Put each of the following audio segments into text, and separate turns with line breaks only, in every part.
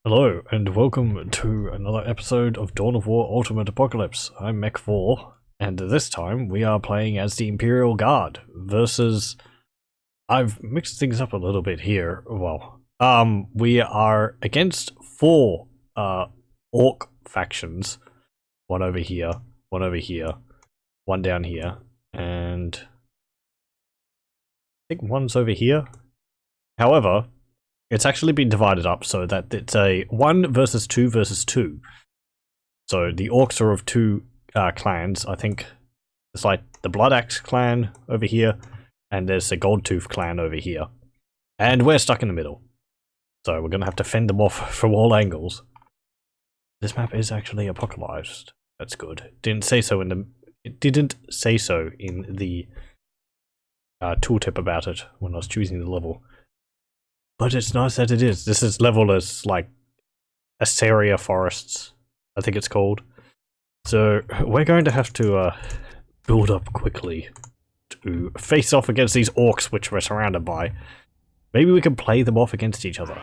Hello, and welcome to another episode of Dawn of War Ultimate Apocalypse. I'm Mech4, and this time we are playing as the Imperial Guard versus... I've mixed things up a little bit here. Well, we are against four Ork factions. One over here, one over here, one down here, and I think one's over here. However, it's actually been divided up so that it's a 1 versus 2 versus 2. So the Orks are of two clans. I think it's like the Blood Axe clan over here, and there's the Goldtooth clan over here. And we're stuck in the middle. So we're going to have to fend them off from all angles. This map is actually apocalypsed. That's good. It didn't say so in the tooltip about it when I was choosing the level. But it's nice that it is. This is leveled as, like, Assyria Forests, I think it's called. So, we're going to have to build up quickly to face off against these Orks which we're surrounded by. Maybe we can play them off against each other.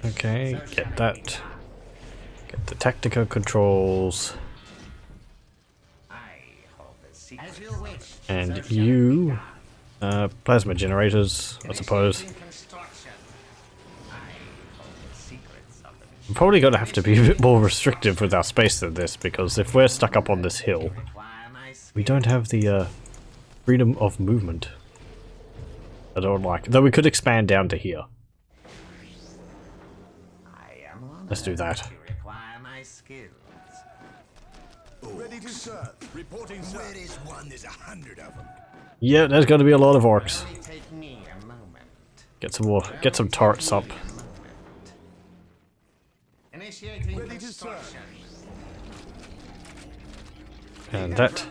Okay, get that. Get the tactical controls. And you, plasma generators, I suppose. I'm probably going to have to be a bit more restrictive with our space than this, because if we're stuck up on this hill, we don't have the freedom of movement. I don't like. Though we could expand down to here. Let's do that.
Ready to serve. Reporting, sir. Where there's one, there's 100 of them.
Yeah, there's going to be a lot of Orks. Get some more. Get some turrets up.
Ready to serve.
And that.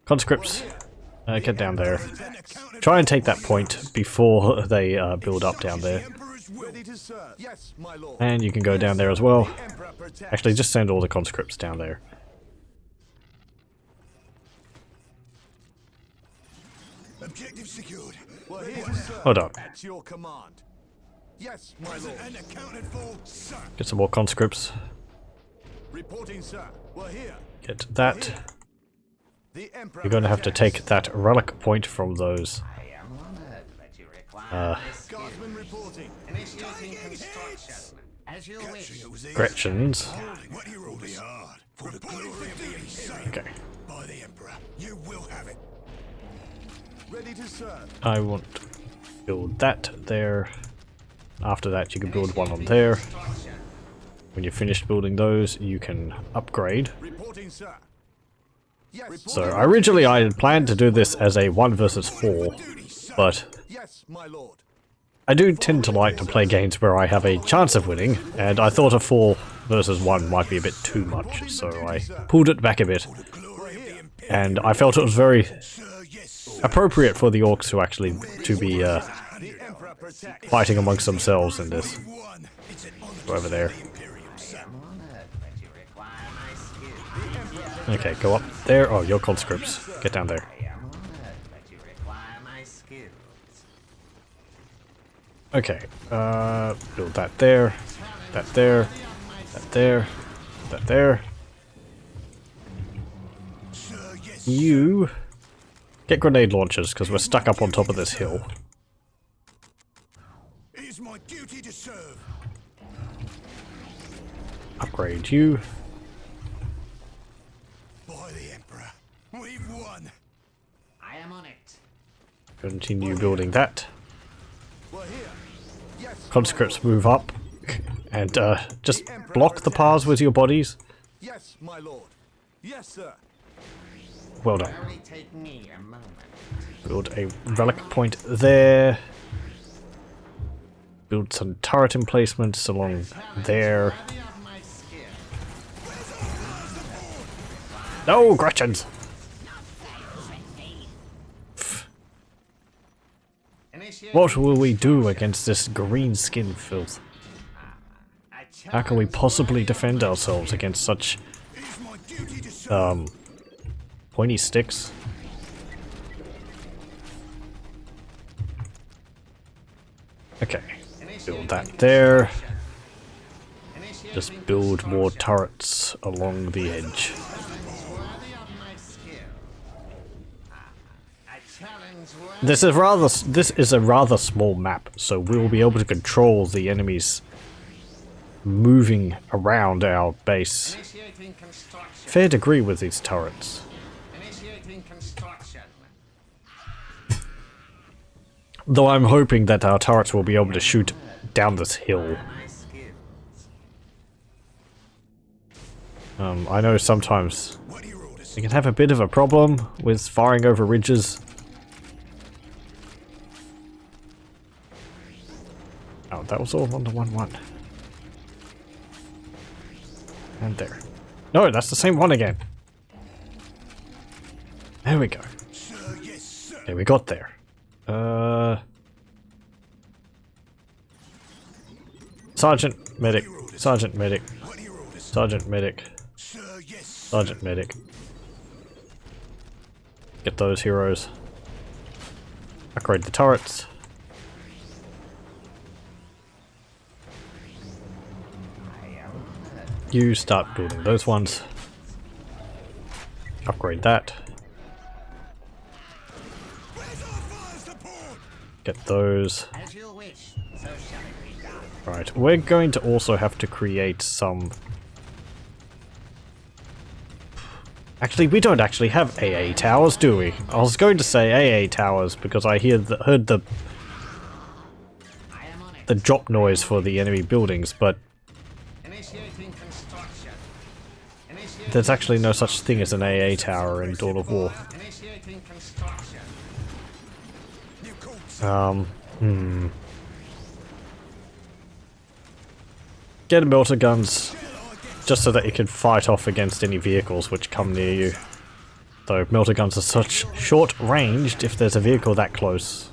Conscripts, get down there. Try and take that point before they build up down there. And you can go down there as well. Actually, just send all the conscripts down there.
Objective secured.
Hold on.
At your command. Yes, my lord. And accounted for, sir.
Get some more conscripts.
Reporting, sir. We're here.
Get that. You're going to have to take that relic point from those.
Guardsman reporting. Initiating construction. As you wish.
Gretchens.
What you will be hard for the glory of the Imperium.
Okay.
By the Emperor, you will have it. Ready to serve.
I want to build that there. After that, you can build one on there. When you're finished building those, you can upgrade.
Reporting, sir.
So originally I had planned to do this as a 1 versus 4, but
Yes, my lord.
I do tend to like to play games where I have a chance of winning, and I thought a 4 versus 1 might be a bit too much, so I pulled it back a bit. And I felt it was very appropriate for the Orks to actually be fighting amongst themselves in this. Go over there. Okay, go up there. Oh, your conscripts. Get down there. Okay, build that there, that there, that there, that there. You get grenade launchers, because we're stuck up on top of this hill.
It is my duty to serve.
Upgrade you.
By the Emperor, we've won. I am on it.
Continue building that.
We're here. Yes.
Conscripts move up and just block the paths with your bodies.
Yes, my lord. Yes, sir.
Well done. Build a relic point there. Build some turret emplacements along there. No, Gretchens! What will we do against this green skin filth? How can we possibly defend ourselves against such pointy sticks. Okay, build that there. Just build more turrets along the edge. This is a rather small map, so we'll be able to control the enemies moving around our base fair degree with these turrets. Though I'm hoping that our turrets will be able to shoot down this hill. I know sometimes you can have a bit of a problem with firing over ridges. Oh, that was all on the 1-1. And there. No, that's the same one again. There we go. Okay, we got there. Sergeant medic. Sergeant medic. Sergeant medic. Sergeant medic. Get those heroes. Upgrade the turrets. You start building those ones. Upgrade that. Get those. Right, we're going to also have to create some... Actually, we don't actually have AA towers, do we? I was going to say AA towers because I heard the drop noise for the enemy buildings, but there's actually no such thing as an AA tower in Dawn of War. Get melter guns, just so that you can fight off against any vehicles which come near you. Though melter guns are such short ranged, if there's a vehicle that close,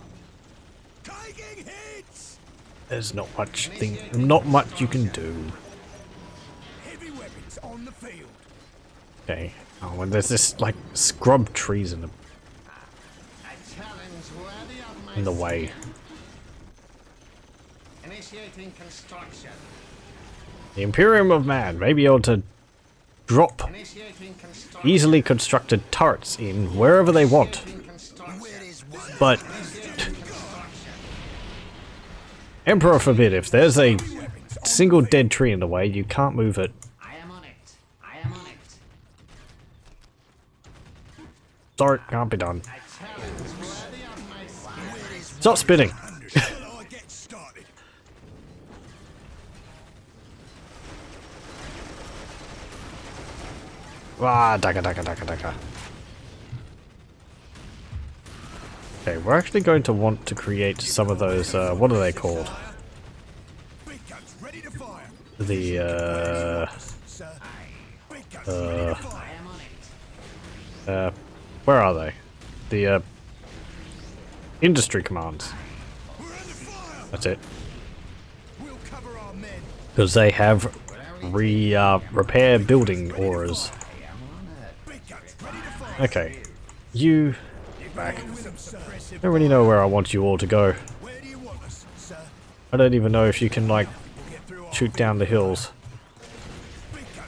there's not much you can do. Okay. Oh, and there's this like scrub trees in the way.
Initiating construction.
The Imperium of Man may be able to drop easily constructed turrets in wherever they want. But Emperor forbid, if there's a single dead tree in the way, you can't move it. Sorry, can't be done. Stop spitting. Ah, dagger. Okay, we're actually going to want to create some of those, what are they called? The, where are they? The, industry commands. That's it. Because they have repair building auras. Okay, you back. I don't really know where I want you all to go. I don't even know if you can like shoot down the hills.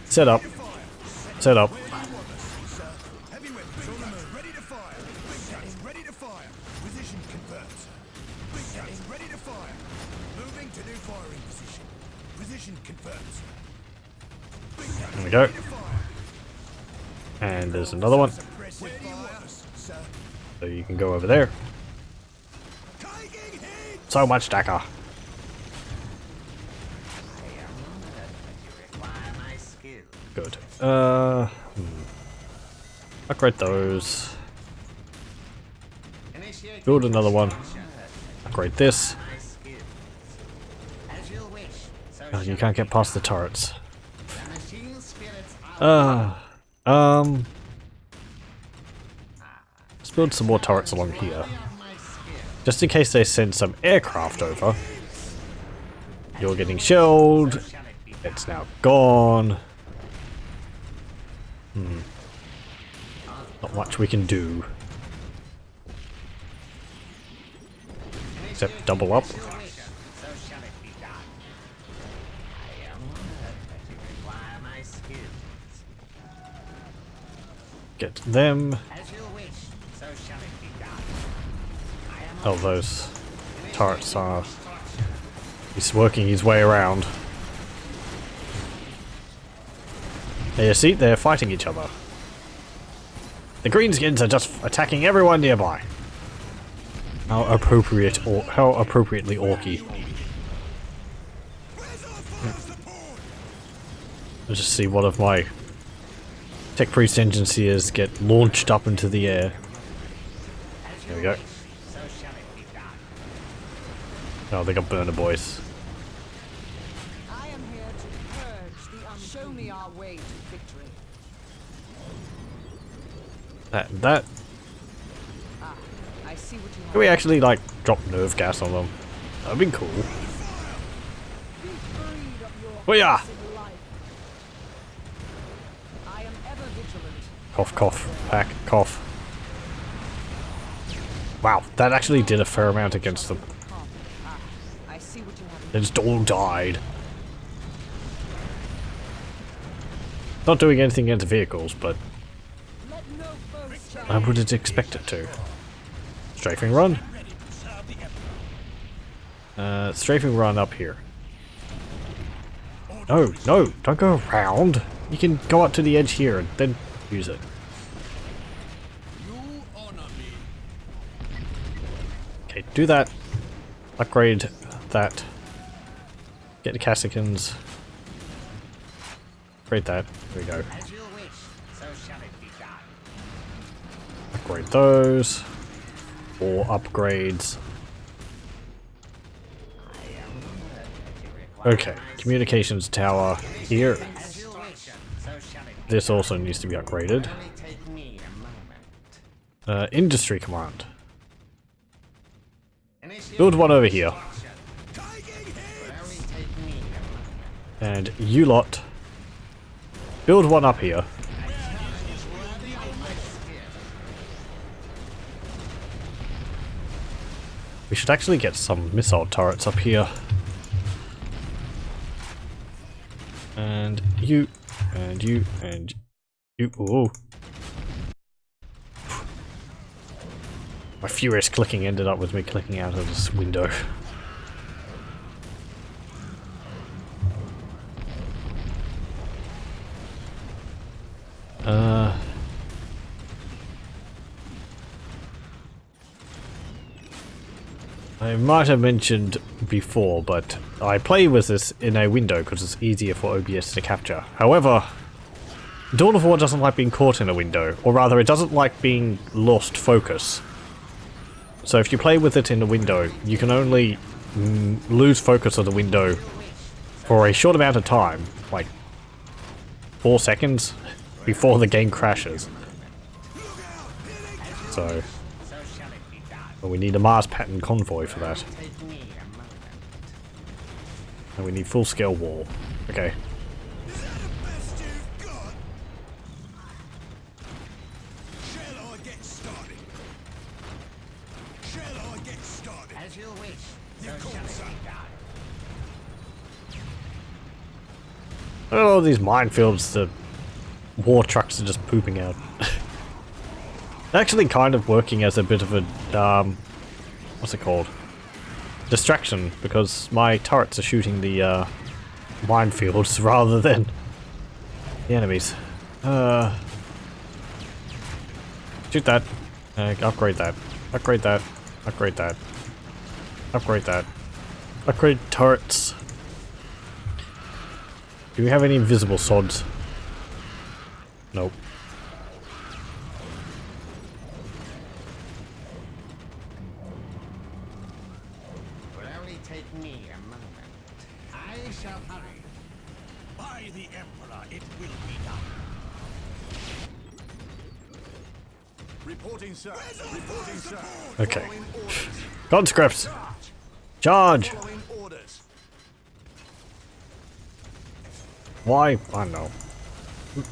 Set up. Set up. There we go. And there's another one. So you can go over there. So much dagger. Good. Upgrade those. Build another one. Upgrade this. Oh, you can't get past the turrets. Let's build some more turrets along here. Just in case they send some aircraft over. You're getting shelled. It's now gone. Not much we can do. Except double up.
So shall it be done. I am honored that you require my skills.
Get them.
As you wish, so shall it be done. I am
Oh, those turrets are... He's working his way around. There you see, they're fighting each other. The greenskins are just attacking everyone nearby. How appropriate, or how appropriately orky. Let's just see one of my tech priest engineers get launched up into the air. There we go.
so shall it be done.
Oh, they got burner boys.
I am here to purge the show me our way to victory.
That.
Ah, I see what you have.
Can we actually like drop nerve gas on them? That'd be cool.
Be freed of your
Oh yeah.
accursed life. I am ever vigilant.
Cough, cough, back, cough. Wow, that actually did a fair amount against them.
Come. Ah, I see what you have.
They just all died. Not doing anything against vehicles, but
Let no foe stand.
I wouldn't expect it to. Strafing run. Strafing run up here. No, no, don't go around. You can go up to the edge here and then use it. Okay, do that. Upgrade that. Get the Cassicans. Upgrade that. There we go.
As you wish, so shall it be done.
Upgrade those. Or upgrades.
I am honored that you require
Okay, communications tower here.
As you wish, so shall it be
This also needs to be upgraded.
Only take me a moment.
Industry command.
Initiate
Build one over here.
construction. Will only take me a moment.
And you lot. Build one up here. We should actually get some missile turrets up here. And you, and you, and you. Ooh. My furious clicking ended up with me clicking out of this window. I might have mentioned before, but I play with this in a window because it's easier for OBS to capture. However, Dawn of War doesn't like being caught in a window, or rather it doesn't like being lost focus. So if you play with it in a window, you can only lose focus of the window for a short amount of time, like 4 seconds, before the game crashes. So
So shall it be done.
well, we need a Mars pattern convoy for that.
Take me a moment.
And we need full-scale wall. Okay.
As you wish, so shall it be done.
Look at all these minefields the war trucks are just pooping out. Actually kind of working as a bit of a, what's it called? Distraction, because my turrets are shooting the, minefields rather than the enemies. Shoot that. Upgrade that. Upgrade that. Upgrade that. Upgrade that. Upgrade turrets. Do we have any invisible sods? Nope.
Will only take me a moment. I shall hurry.
By the Emperor, it will be done. Reporting, sir. Reporting, sir.
Okay.
Following orders.
Conscripts! Charge!
Following orders.
Why? I don't know.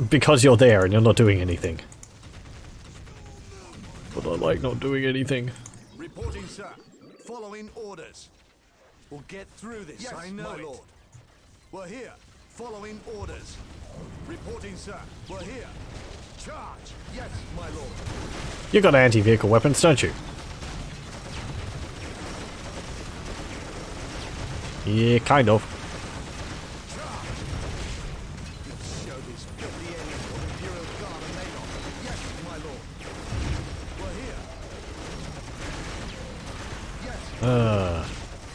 Because you're there and you're not doing anything. But I like not doing anything.
Reporting, sir. Following orders. We'll get through this. Yes, I know, my lord. We're here. Following orders. Reporting, sir. We're here. Charge. Yes, my lord.
You got anti-vehicle weapons, don't you? Yeah, kind of.
Show this filthy alien what Imperial Guard are made of. Yes, my lord. We're here. Yes.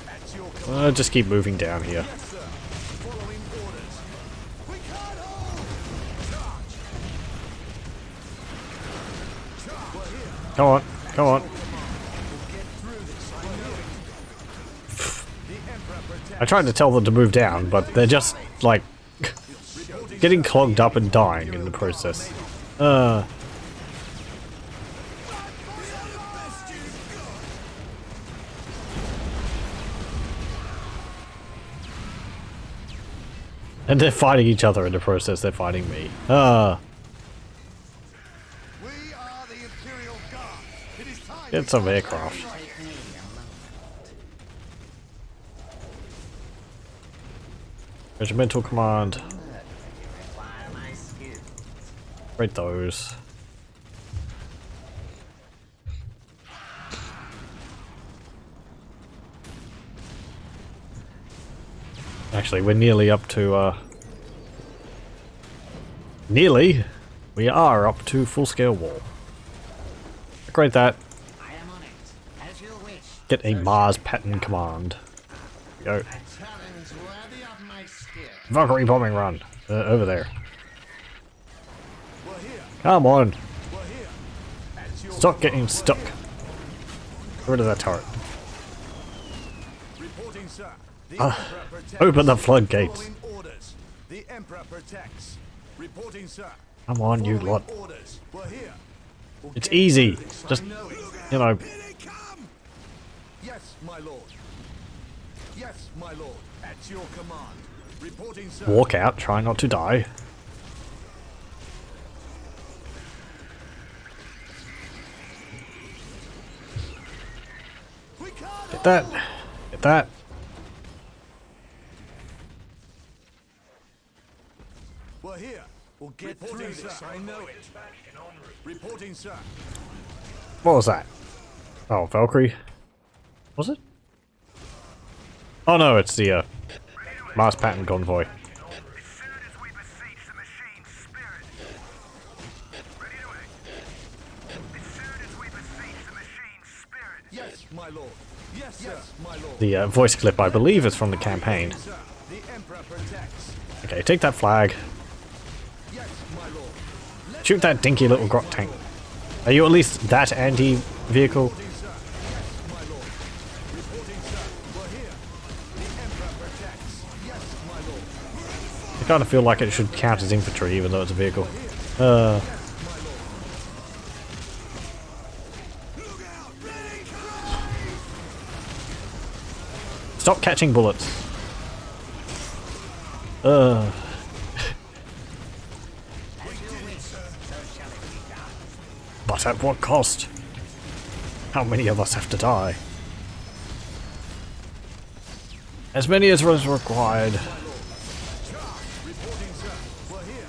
That's your command.
Just keep moving down here.
Yes, sir. Following orders. We can't hold. Charge. We're here.
Come on, come on.
We'll get through this. I know it. The Emperor protects.
I tried to tell them to move down, but they're just, like, getting clogged up and dying in the process. And they're fighting each other in the process, they're fighting me.
We are the Imperial Guard. It is time.
Get some aircraft. Regimental command.
Require my skill.
Rate those. Actually, we're nearly up to, nearly? We are up to full-scale war. Upgrade that.
I am on it. As you wish.
Get a Mars pattern command. Go.
A challenge worthy of my skill.
Valkyrie bombing run. Over there.
We're here.
Come on.
We're here. That's your
Stop getting stuck. Get rid of that turret.
reporting, sir. The Emperor protects.
Open the floodgates.
Following orders. The Emperor protects. Reporting, sir.
Come on, you
Following
lot.
orders. We're here. We'll
It's
get
easy.
through this. I
Just,
know it.
you know,
Here they come. Yes, my lord. Yes, my lord. At your command. Reporting, sir.
walk out, try not to die.
We can't
Get that. Get that.
We're here. We'll get through this. I know it. Reporting, sir.
What was that? Oh, Valkyrie. Was it? Oh no, it's the Mars pattern convoy.
As soon as we beseech the machine's spirit. Ready to act. As soon as we beseech the machine's spirit.
Yes, my lord. Yes, yes, my lord.
The voice clip, I believe, is from the campaign.
Sir, the Emperor protects.
Okay, take that flag.
Yes, my lord.
Shoot that dinky little grot tank. Are you at least that anti-vehicle?
Reporting, sir. Yes, my lord. Reporting, sir. We're here. The Emperor protects. Yes, my lord.
I kind of feel like it should count as infantry, even though it's a vehicle. Stop catching bullets. But at what cost? How many of us have to die? As many as was required.
Reporting, sir. We're here.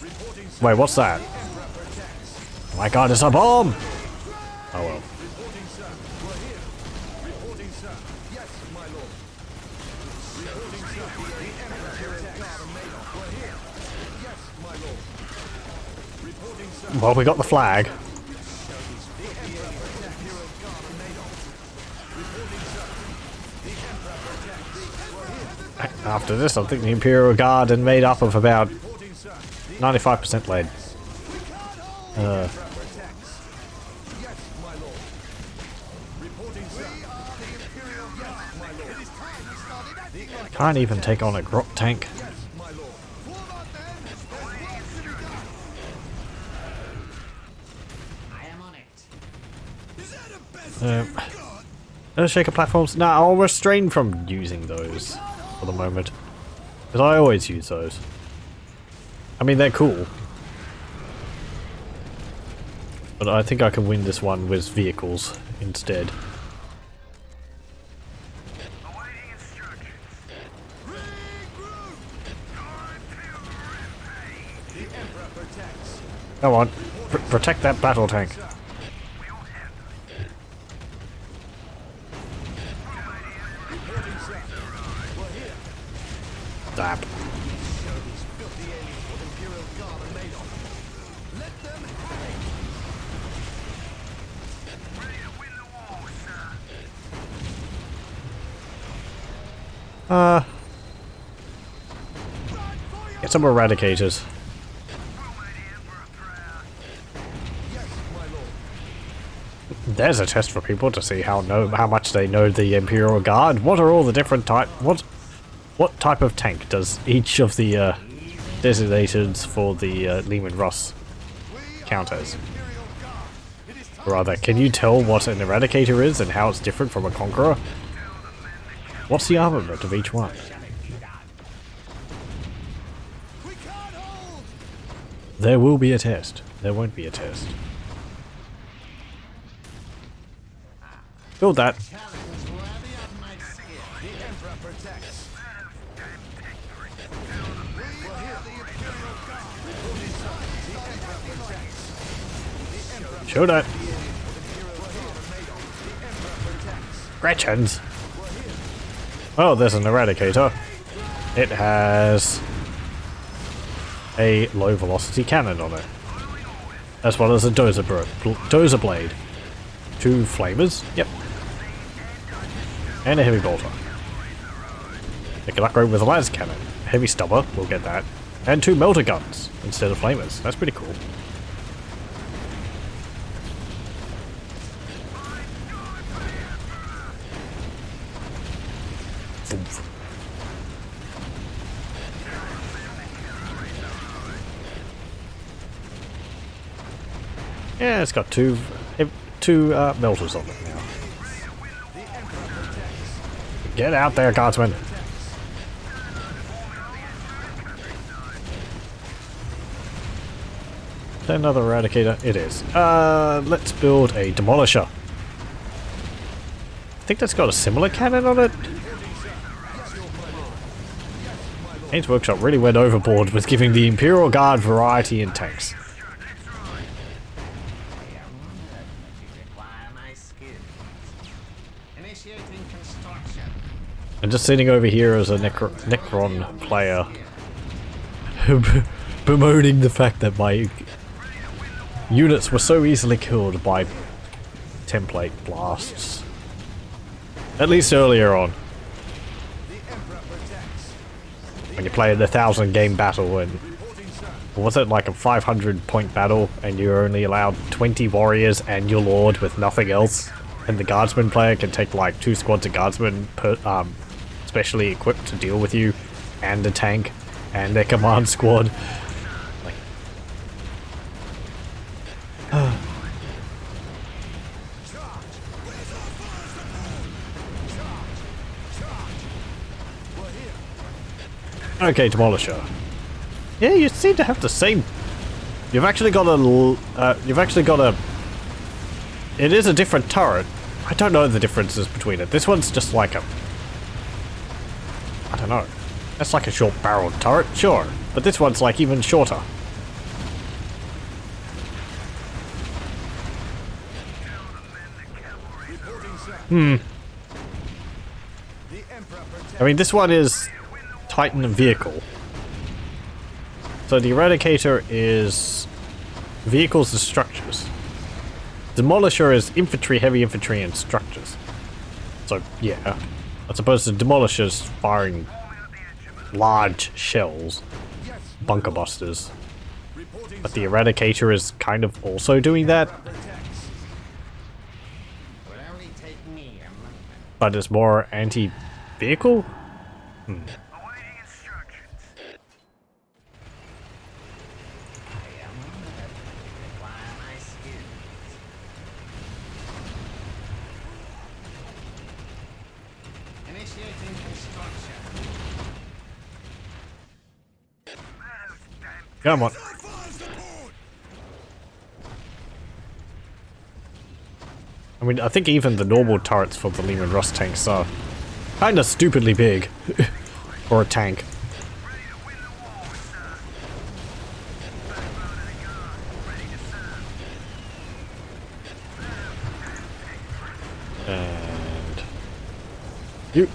Reporting, sir.
Wait, what's that?
Emperor protects.
Oh my god, it's a bomb! Oh well.
Reporting, sir. We're here. Reporting, sir. Yes, my lord. Reporting, sir. The Emperor protects. We're here. Yes, my lord. Reporting, sir.
Well, we got the flag. After this, I think the Imperial Guard are made up of about 95% lead. Can't even take on a grot tank.
I am on it.
Shaker platforms? Nah, I'll restrain from using those for the moment. Because I always use those. I mean, they're cool. But I think I can win this one with vehicles instead.
Awaiting instructions. Regroup! Time to rampage!
The Emperor protects.
Come on, protect that battle tank.
We'll handle it.
Reporting, sir. We're here.
Zap.
Show these filthy aliens what Imperial Guard are made of. Let them have it.
Ready to win the war, sir.
Get some eradicators.
We'll make the Emperor proud.
Yes, my lord.
There's a test for people to see how much they know the Imperial Guard. What are all the different what type of tank does each of the designated for the Lehman Russ count as?
Imperial Guard. It is time.
Rather, can you tell what an eradicator is and how it's different from a conqueror? What's the armament of each one?
We can't hold.
There will be a test. There won't be a test. Build that.
The Emperor protects. We're here. The Imperial Guard. Reporting, sir. The Emperor protects. The Emperor
Show that.
protects.
Gretchen's. Oh, there's an eradicator. It has a low velocity cannon on it, as well as a dozer blade. 2 flamers. Yep. And a heavy bolter. They can upgrade with a las cannon. Heavy stubber, we'll get that. And 2 melter guns instead of flamers. That's pretty cool. Oomph. Yeah, it's got two melters on it now. Get out there, guardsmen! Is that another eradicator? It is. Let's build a demolisher. I think that's got a similar cannon on it. Games Workshop really went overboard with giving the Imperial Guard variety in tanks.
Require my skills. Initiating construction.
And just sitting over here as a Necron player, bemoaning the fact that my units were so easily killed by template blasts. At least earlier on. When you play the 1,000 game battle and was it like a 500 point battle and you're only allowed 20 warriors and your lord with nothing else, and the guardsman player can take like 2 squads of guardsmen specially equipped to deal with you, and a tank and their command squad. Like, okay, Demolisher. Yeah, you seem to have the same. You've actually got a. It is a different turret. I don't know the differences between it. This one's just like a. I don't know. That's like a short-barreled turret, sure, but this one's like even shorter. I mean, this one is Titan vehicle. So the Eradicator is vehicles and structures. Demolisher is infantry, heavy infantry, and structures. So, yeah. As opposed to Demolisher's firing large shells, bunker busters. But the Eradicator is kind of also doing that.
Would only take me a moment.
But it's more anti-vehicle?
Awaiting instructions.
I am honored. Require my skills. Initiating construction.
Come on. I mean, I think even the normal turrets for the Lehman Russ tanks are kinda stupidly big. For a tank. And you.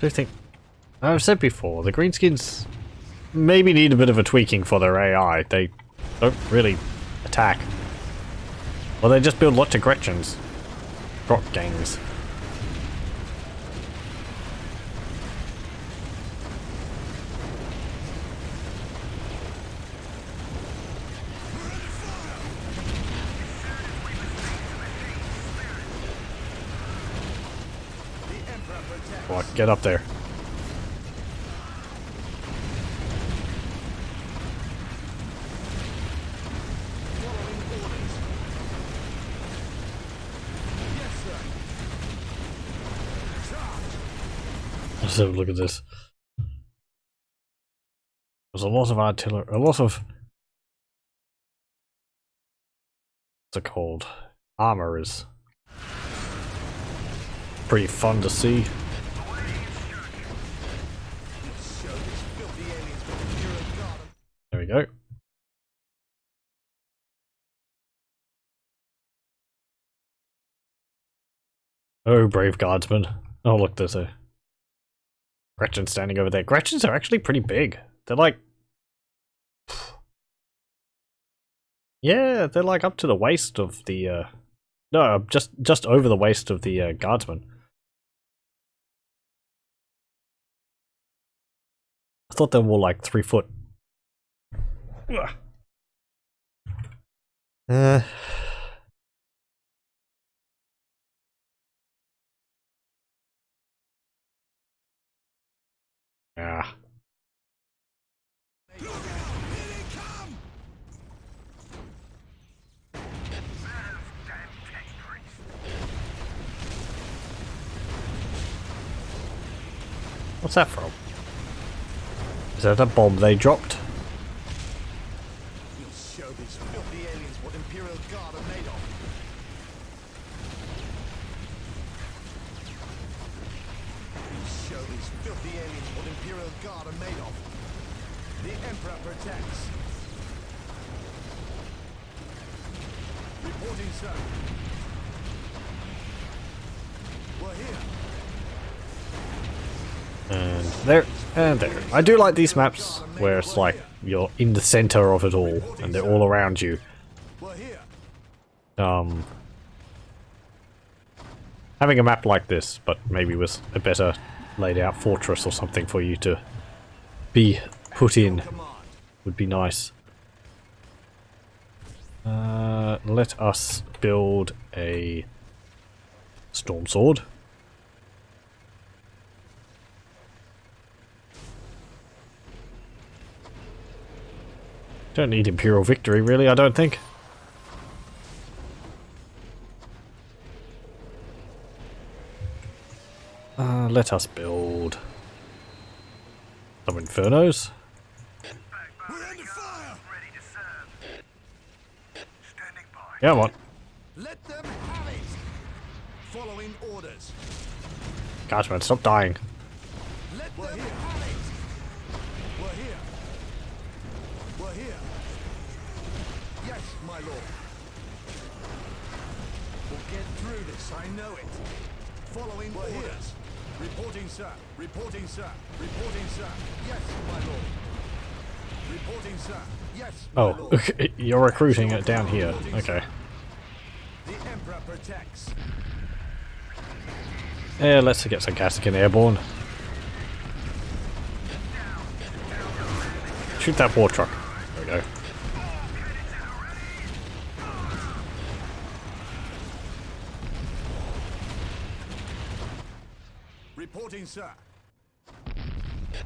I think I've said before, the greenskins maybe need a bit of a tweaking for their AI. They don't really attack. Well, they just build lots of Gretchens. Grot gangs. Well, get up there. Let's have a look at this. There's a lot of artillery, a lot of... what's it called? Armor is pretty fun to see. There we go. Oh, brave guardsmen. Oh, look, there's a Gretchen standing over there. Gretchens are actually pretty big. They're like... yeah, they're like up to the waist of the, no, just over the waist of the, guardsman. I thought they were more like 3 foot. Ugh. Yeah. What's that from? Is that a bomb they dropped?
We'll show these filthy aliens what Imperial Guard are made of. We'll show these filthy aliens what Imperial Guard are made of. The Emperor protects. Reporting, sir. We're here.
And there, and there. I do like these maps where it's like you're in the center of it all and they're all around you. Having a map like this, but maybe with a better laid out fortress or something for you to be put in would be nice. Let us build a storm sword. Don't need Imperial victory, really, I don't think. Let us build some Infernos.
We're under fire!
Ready to serve. Standing by.
Come on.
Let them have it! Following orders.
Guardsman, stop dying.
Let them have it! We're here. We're here. Yes, my lord. We'll get through this, I know it. Following orders. Reporting, sir. Reporting, sir. Reporting, sir. Yes, my lord. Reporting, sir. Yes, my
Oh,
lord.
okay. You're recruiting it down here. Okay.
The Emperor protects.
Yeah, let's get some Gassican airborne. Shoot that war truck. There we go.
Reporting, sir.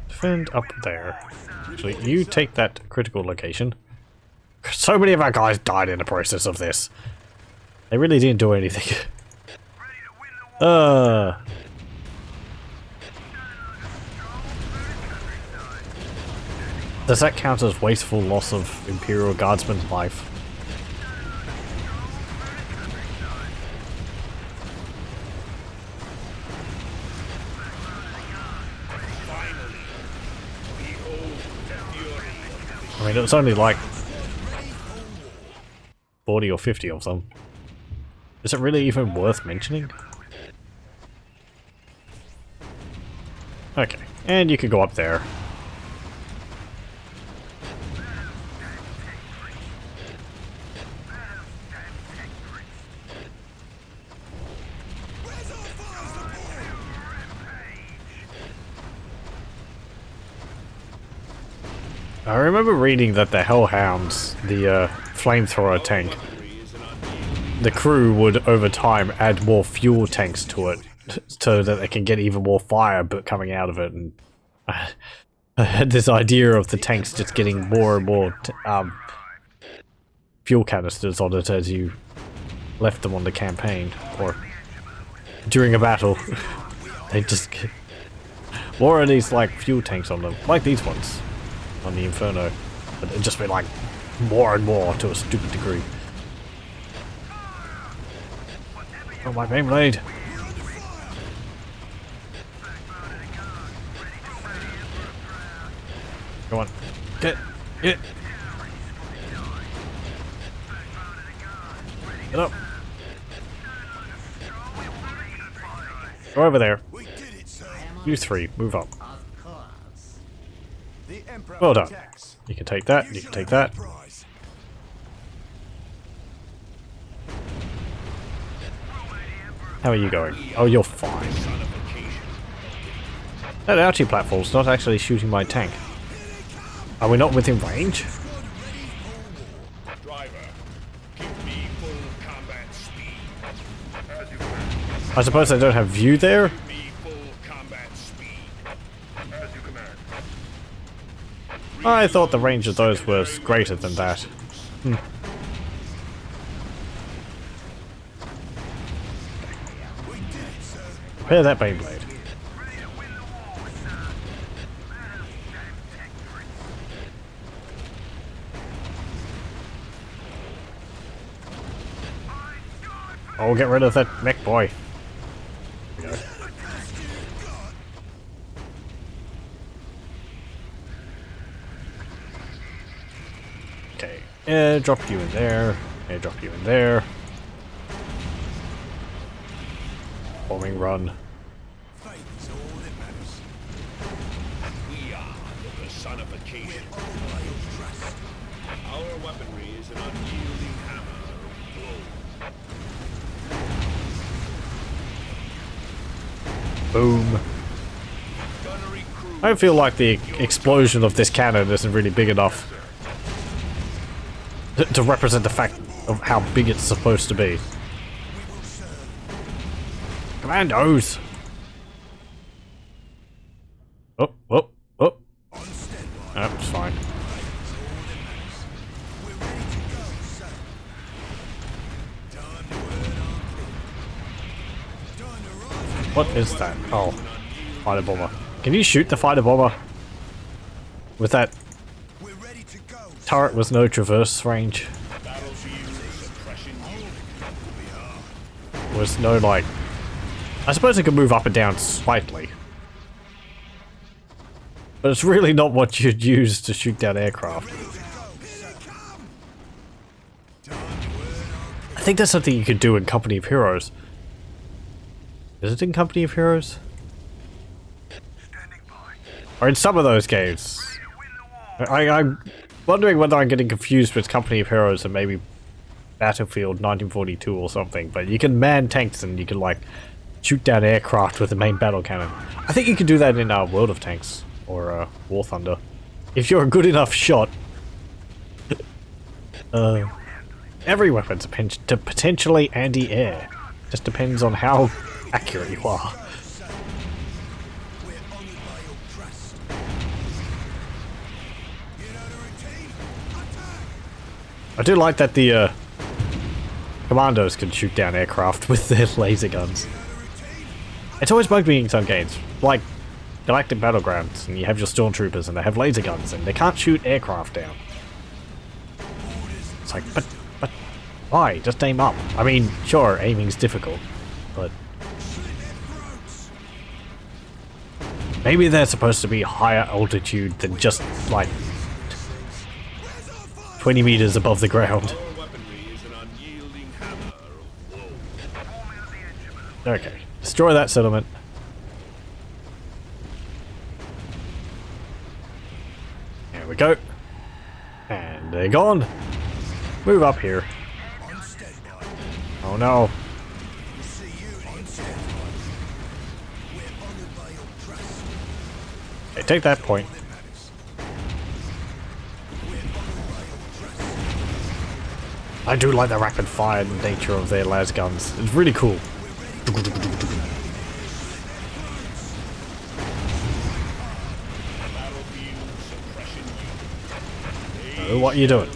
Defend up there. Actually, you take that critical location. So many of our guys died in the process of this. They really didn't do anything. Does that count as wasteful loss of Imperial Guardsman's life? I mean, it was only like 40 or 50 of them. Is it really even worth mentioning? Okay, and you could go up there. I remember reading that the Hellhounds, the flamethrower tank, the crew would over time add more fuel tanks to it so that they can get even more fire but coming out of it, and I had this idea of the tanks just getting more and more fuel canisters on it as you left them on the campaign or during a battle. They just get more of these like fuel tanks on them, like these ones on the Inferno, but it'd just be like more and more to a stupid degree. Oh, my Beyblade! Come on, get it! Get up! Go over there. You three, move up. Well done. You can take that, you can take that. How are you going? Oh, you're fine. That archery platform's not actually shooting my tank. Are we not within range? I suppose I don't have view there? I thought the range of those was greater than that. Repair that Beyblade. Oh, get rid of that mech boy. There we go. Okay, drop you in there. Drop you in there. Bombing run.
We are the personification. Our weaponry is an unyielding hammer of blow.
Boom. I feel like the explosion of this cannon isn't really big enough to represent the fact of how big it's supposed to be. Commandos! Oh, oh, oh. That's fine. What is that? Oh, fighter bomber. Can you shoot the fighter bomber with that turret with no traverse range? Was no like. I suppose it could move up and down slightly, but it's really not what you'd use to shoot down aircraft. I think that's something you could do in Company of Heroes. Is it in Company of Heroes? Or in some of those games? I'm wondering whether I'm getting confused with Company of Heroes and maybe Battlefield 1942 or something, but you can man tanks and you can like shoot down aircraft with the main battle cannon. I think you can do that in World of Tanks or War Thunder. If you're a good enough shot. Every weapon's potentially anti-air. Just depends on how accurate you are. I do like that the commandos can shoot down aircraft with their laser guns. It's always bugged me in some games, like Galactic Battlegrounds, and you have your stormtroopers and they have laser guns and they can't shoot aircraft down. It's like, but why? Just aim up. I mean, sure, aiming's difficult, but maybe they're supposed to be higher altitude than just like 20 meters above the ground. Okay, destroy that settlement. There we go. And they're gone. Move up here. Oh no. Okay, take that point. I do like the rapid fire nature of their las guns. It's really cool. Oh, what are you doing?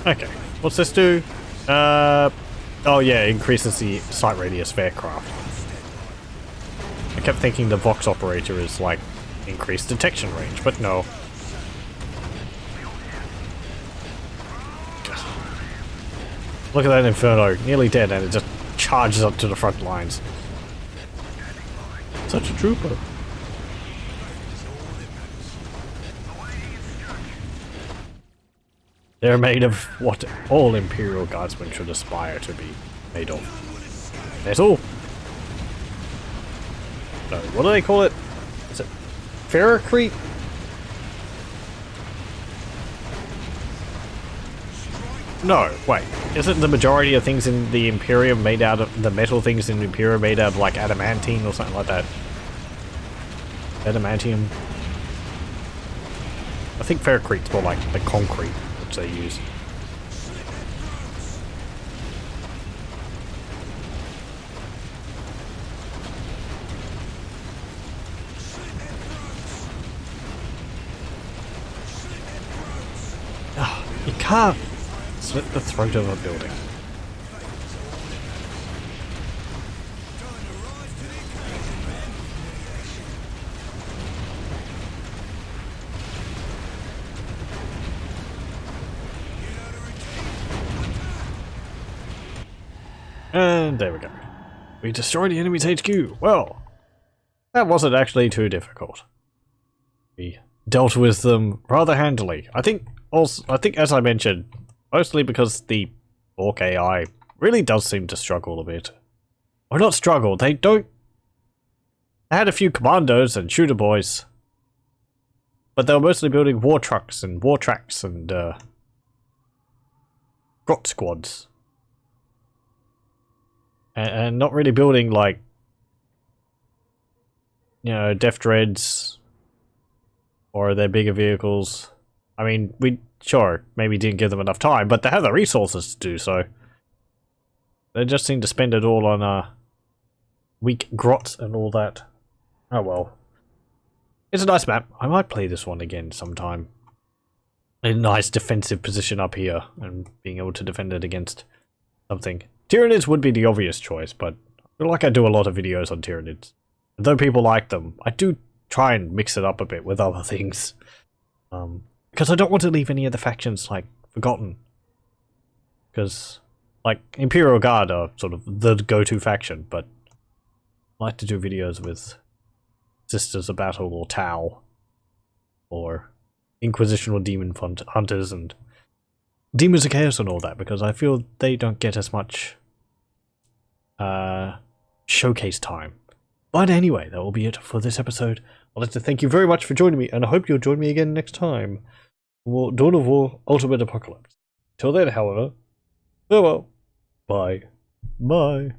Okay, what's this do? Oh yeah, increases the sight radius of aircraft. I kept thinking the Vox operator is like increased detection range, but no. Look at that Inferno, nearly dead, and it just charges up to the front lines. Such a trooper. They're made of what all Imperial Guardsmen should aspire to be made of. Metal? No, what do they call it? Is it ferrocrete? No, wait. Isn't the majority of things in the Imperium made out of the metal things in the Imperium made out of like adamantine or something like that? Adamantium? I think ferrocrete's more like the concrete which they use. You can't slit the throat of a building. And there we go. We destroyed the enemy's HQ. Well, that wasn't actually too difficult. We dealt with them rather handily. I think, as I mentioned, mostly because the Ork AI really does seem to struggle a bit. Or not struggle, they had a few commandos and shooter boys. But they were mostly building war trucks and war tracks and grot squads. And not really building like, you know, Def Dreads or their bigger vehicles. I mean, we sure maybe didn't give them enough time, but they have the resources to do so. They just seem to spend it all on weak grots and all that. Oh well. It's a nice map. I might play this one again sometime. A nice defensive position up here and being able to defend it against something. Tyranids would be the obvious choice, but I feel like I do a lot of videos on Tyranids. And though people like them, I do try and mix it up a bit with other things. Because I don't want to leave any of the factions, like, forgotten. Because, like, Imperial Guard are sort of the go-to faction, but I like to do videos with Sisters of Battle or Tau. Or Inquisitional Demon Hunters and Demons of Chaos and all that, because I feel they don't get as much showcase time. But anyway, that will be it for this episode. I'd like to thank you very much for joining me, and I hope you'll join me again next time for Dawn of War Ultimate Apocalypse. Till then, however, farewell. Bye. Bye.